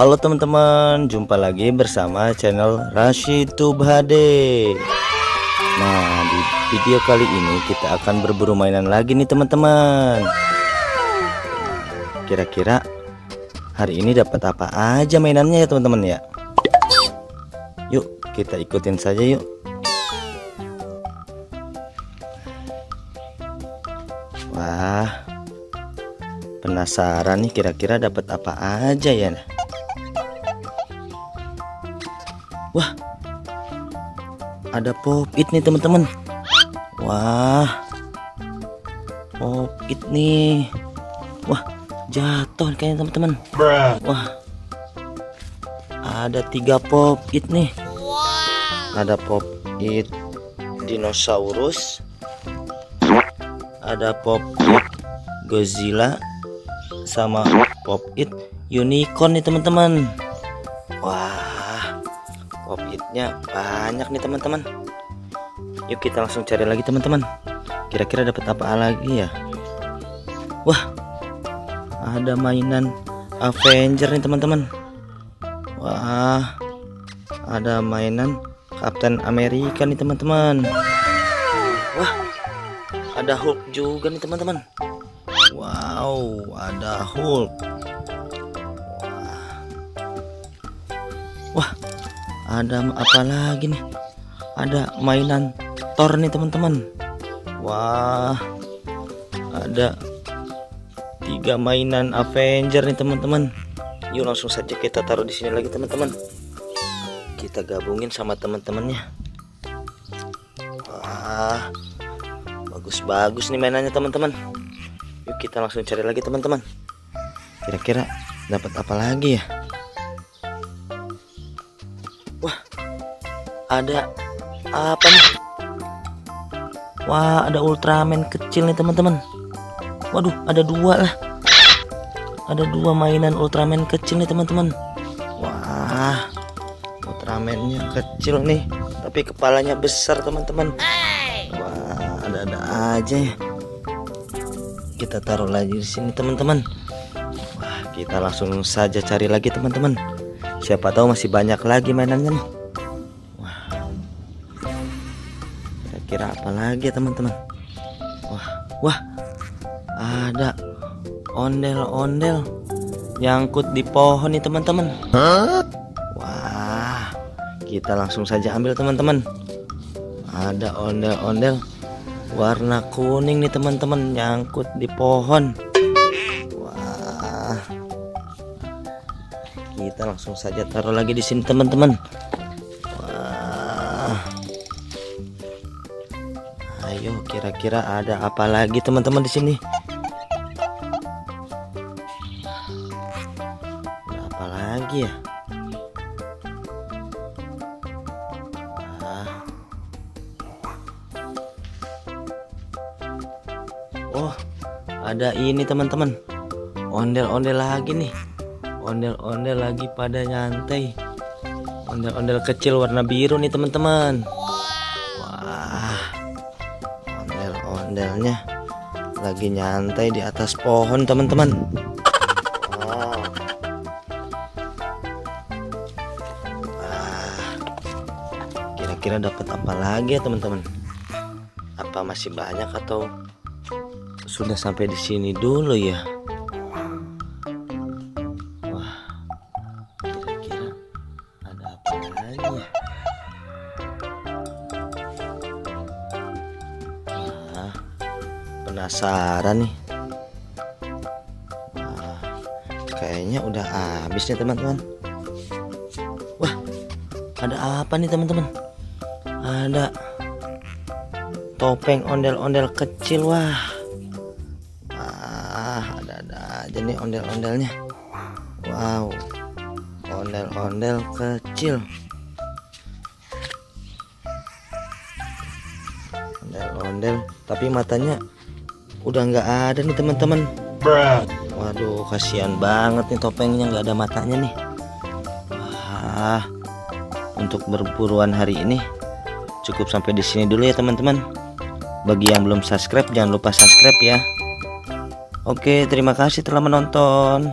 Halo teman-teman, jumpa lagi bersama channel Rashid Tube HD. Nah, di video kali ini kita akan berburu mainan lagi nih teman-teman. Kira-kira hari ini dapat apa aja mainannya ya teman-teman ya? Yuk kita ikutin saja yuk. Wah, penasaran nih kira-kira dapat apa aja ya. Wah, ada pop-it nih teman-teman. Wah, pop-it nih. Wah, jatuh kayaknya teman-teman. Wah, ada 3 pop-it nih. Ada pop-it dinosaurus, ada pop-it Godzilla, sama pop-it unicorn nih teman-teman. Wah, pop-itnya banyak nih teman-teman. Yuk kita langsung cari lagi teman-teman. Kira-kira dapat apa lagi ya? Wah, ada mainan Avenger nih teman-teman. Wah, ada mainan Captain America nih teman-teman. Wah, ada Hulk juga nih teman-teman. Wow, ada Hulk. Wah, ada apa lagi nih? Ada mainan Thor nih teman-teman. Wah, ada 3 mainan Avenger nih teman-teman. Yuk langsung saja kita taruh di sini lagi teman-teman. Kita gabungin sama teman-temannya. Wah, bagus-bagus nih mainannya teman-teman. Yuk kita langsung cari lagi teman-teman. Kira-kira dapat apa lagi ya? Wah, ada apa nih? Wah, ada Ultraman kecil nih teman-teman. Waduh, ada 2 lah. Ada 2 mainan Ultraman kecil nih teman-teman. Wah, Ultramannya kecil nih, tapi kepalanya besar teman-teman. Wah, ada-ada aja ya. Kita taruh lagi di sini teman-teman. Wah, kita langsung saja cari lagi teman-teman. Siapa tahu masih banyak lagi mainannya nih. Wah, kira-kira apa lagi ya teman-teman? Wah, ada ondel-ondel nyangkut di pohon nih teman-teman. Wah, kita langsung saja ambil teman-teman. Ada ondel-ondel warna kuning nih teman-teman, nyangkut di pohon. Wah, kita langsung saja taruh lagi di sini teman-teman. Wah, ayo kira-kira ada apa lagi teman-teman di sini? Ada apa lagi ya? Oh, ada ini teman-teman. Ondel-ondel lagi nih. Ondel-ondel lagi pada nyantai. Ondel-ondel kecil warna biru nih teman-teman. Wah, ondel-ondelnya lagi nyantai di atas pohon teman-teman. Wow. Wah, kira-kira dapat apa lagi ya teman-teman? Apa masih banyak atau sudah sampai di sini dulu ya? Wah, kira-kira ada apa lagi ya? Wah, penasaran nih. Wah, kayaknya udah habis nih teman-teman. Wah, ada apa nih teman-teman? Ada topeng ondel-ondel kecil. Wah, ada aja nih ondel-ondelnya. Wow, ondel-ondel kecil. Ondel-ondel tapi matanya udah nggak ada nih teman-teman. Waduh, kasihan banget nih topengnya nggak ada matanya nih. Wah, untuk berburuan hari ini cukup sampai di sini dulu ya teman-teman. Bagi yang belum subscribe, jangan lupa subscribe ya. Oke, terima kasih telah menonton.